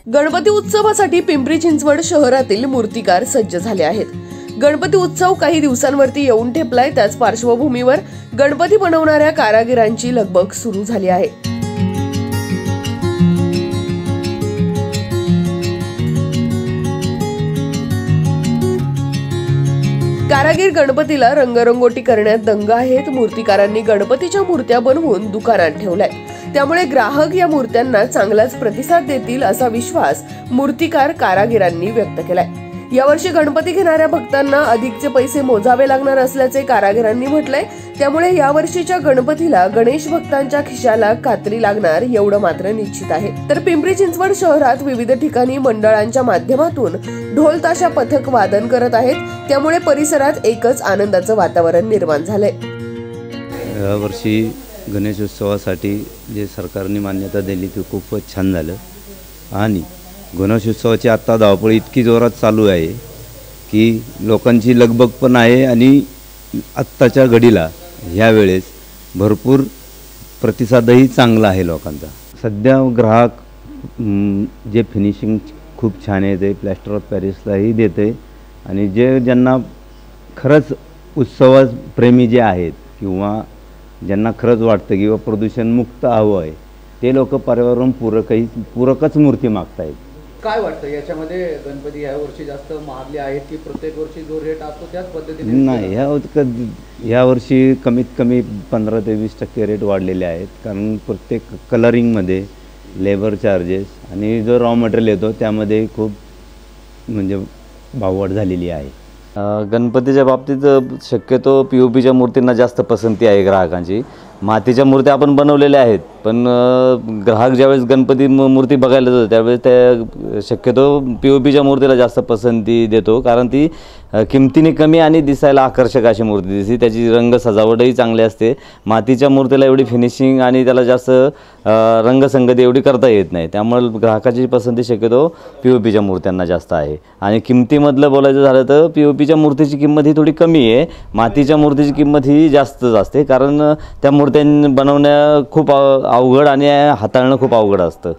गणपती उत्सवासाठी पिंपरी चिंचवड शहरातील मूर्तिकार सज्ज झाले आहेत। गणपती उत्सव काही दिवसांवरती येऊन ठेपलाय। त्याच पार्श्वभूमीवर गणपती बनवणाऱ्या कारागिरांची लगबग सुरू झाली आहे। कारागीर गणपतीला रंगरंगोटी करण्यात दंग आहेत। मूर्तिकारांनी गणपतीच्या मूर्त्या बनवून दुकानात ठेवल्यात, त्यामुळे ग्राहक या मूर्त्यांना चांगलाच प्रतिसाद देतील असा विश्वास मूर्तिकार कारागिरांनी व्यक्त केलाय। यावर्षी गणपती घेणाऱ्या भक्तांना अधिकचे पैसे मोजावे लागणार असल्याचे कारागिरांनी म्हटलंय। त्यामुळे यावर्षीच्या गणपतीला गणेश भक्तांच्या खिशाला कात्री लागणार एवढं मात्र निश्चित आहे। तर पिंपरी चिंचवड शहरात विविध ठिकाणी मंडळांच्या माध्यमातून ढोल ताशा पथक वादन करत आहेत, त्यामुळे परिसरात एकच आनंदाचं वातावरण निर्माण झालंय। यावर्षी गणेशोत्सवासाठी जे सरकारने मान्यता दिली ते खूपच छान झालं आणि गणेशोत्सवाची आता धावपळ इतकी जोरात चालू आहे की लोकांची लगबग पण आहे आणि आत्ताच्या घडीला ह्या वेळेस भरपूर प्रतिसादही चांगला आहे लोकांचा। सध्या ग्राहक जे फिनिशिंग खूप छान आहे ते प्लॅस्टर ऑफ पॅरिसलाही देते आणि ज्यांना खरंच उत्सवप्रेमी जे आहेत किंवा ज्यांना खरंच वाटतं किंवा प्रदूषणमुक्त हवं आहे ते लोक पर्यावरण पूरकच मूर्ती मागतायत। काय वाटतं याच्यामध्ये गणपती या वर्षी जास्त महागले आहेत की प्रत्येक वर्षी जो रेट असतो त्याच पद्धतीने? नाही, या वर्षी कमीत कमी 15 ते 20% रेट वाढलेले आहेत, कारण प्रत्येक कलरिंगमध्ये लेबर चार्जेस आणि जो रॉ मटेरियल येतो त्यामध्ये खूप म्हणजे भाववाढ झालेली आहे। गणपतीच्या बाबतीत शक्यतो पीओपीच्या मूर्तींना जास्त पसंती आहे ग्राहकांची। मातीच्या मूर्त्या आपण बनवलेल्या आहेत, पण ग्राहक ज्यावेळेस गणपती मूर्ती बघायला जातो त्यावेळेस त्या शक्यतो पीओपीच्या मूर्तीला जास्त पसंती देतो, कारण ती किमतीने कमी आणि दिसायला आकर्षक अशी मूर्ती दिसते, त्याची रंग सजावटही चांगली असते। मातीच्या मूर्तीला एवढी फिनिशिंग आणि त्याला जास्त रंगसंगती एवढी करता येत नाही, त्यामुळे ग्राहकाची पसंती शक्यतो पीओपीच्या मूर्त्यांना जास्त आहे। आणि किमतीमधलं बोलायचं झालं तर पीओपीच्या मूर्तीची किंमत ही थोडी कमी आहे, मातीच्या मूर्तीची किंमत ही जास्तच असते, कारण त्या मूर्त्या बनवणं खूप अवघड आणि हाताळणं खूप अवघड असतं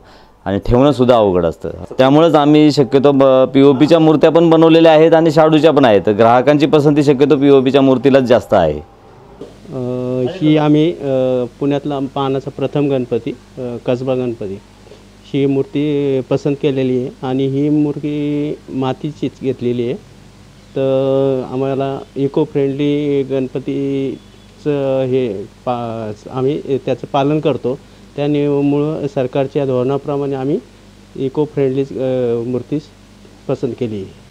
आणि ठेवणं सुद्धा अवघड असतं। त्यामुळेच आम्ही शक्यतो पीओपीच्या मूर्त्या पण बनवलेल्या आहेत आणि शाडूच्या पण आहेत। ग्राहकांची पसंती शक्यतो पीओपीच्या मूर्तीलाच जास्त आहे। ही आम्ही पुण्यातला पाहण्याचा प्रथम गणपती कसबा गणपती ही मूर्ती पसंत केलेली आहे आणि ही मूर्ती मातीचीच घेतलेली आहे। तर आम्हाला इको फ्रेंडली गणपतीचं आम्ही त्याचं पालन करतो, त्यामुळं सरकारच्या धोरणाप्रमाणे आम्ही इको फ्रेंडली मूर्ती पसंत केली आहे।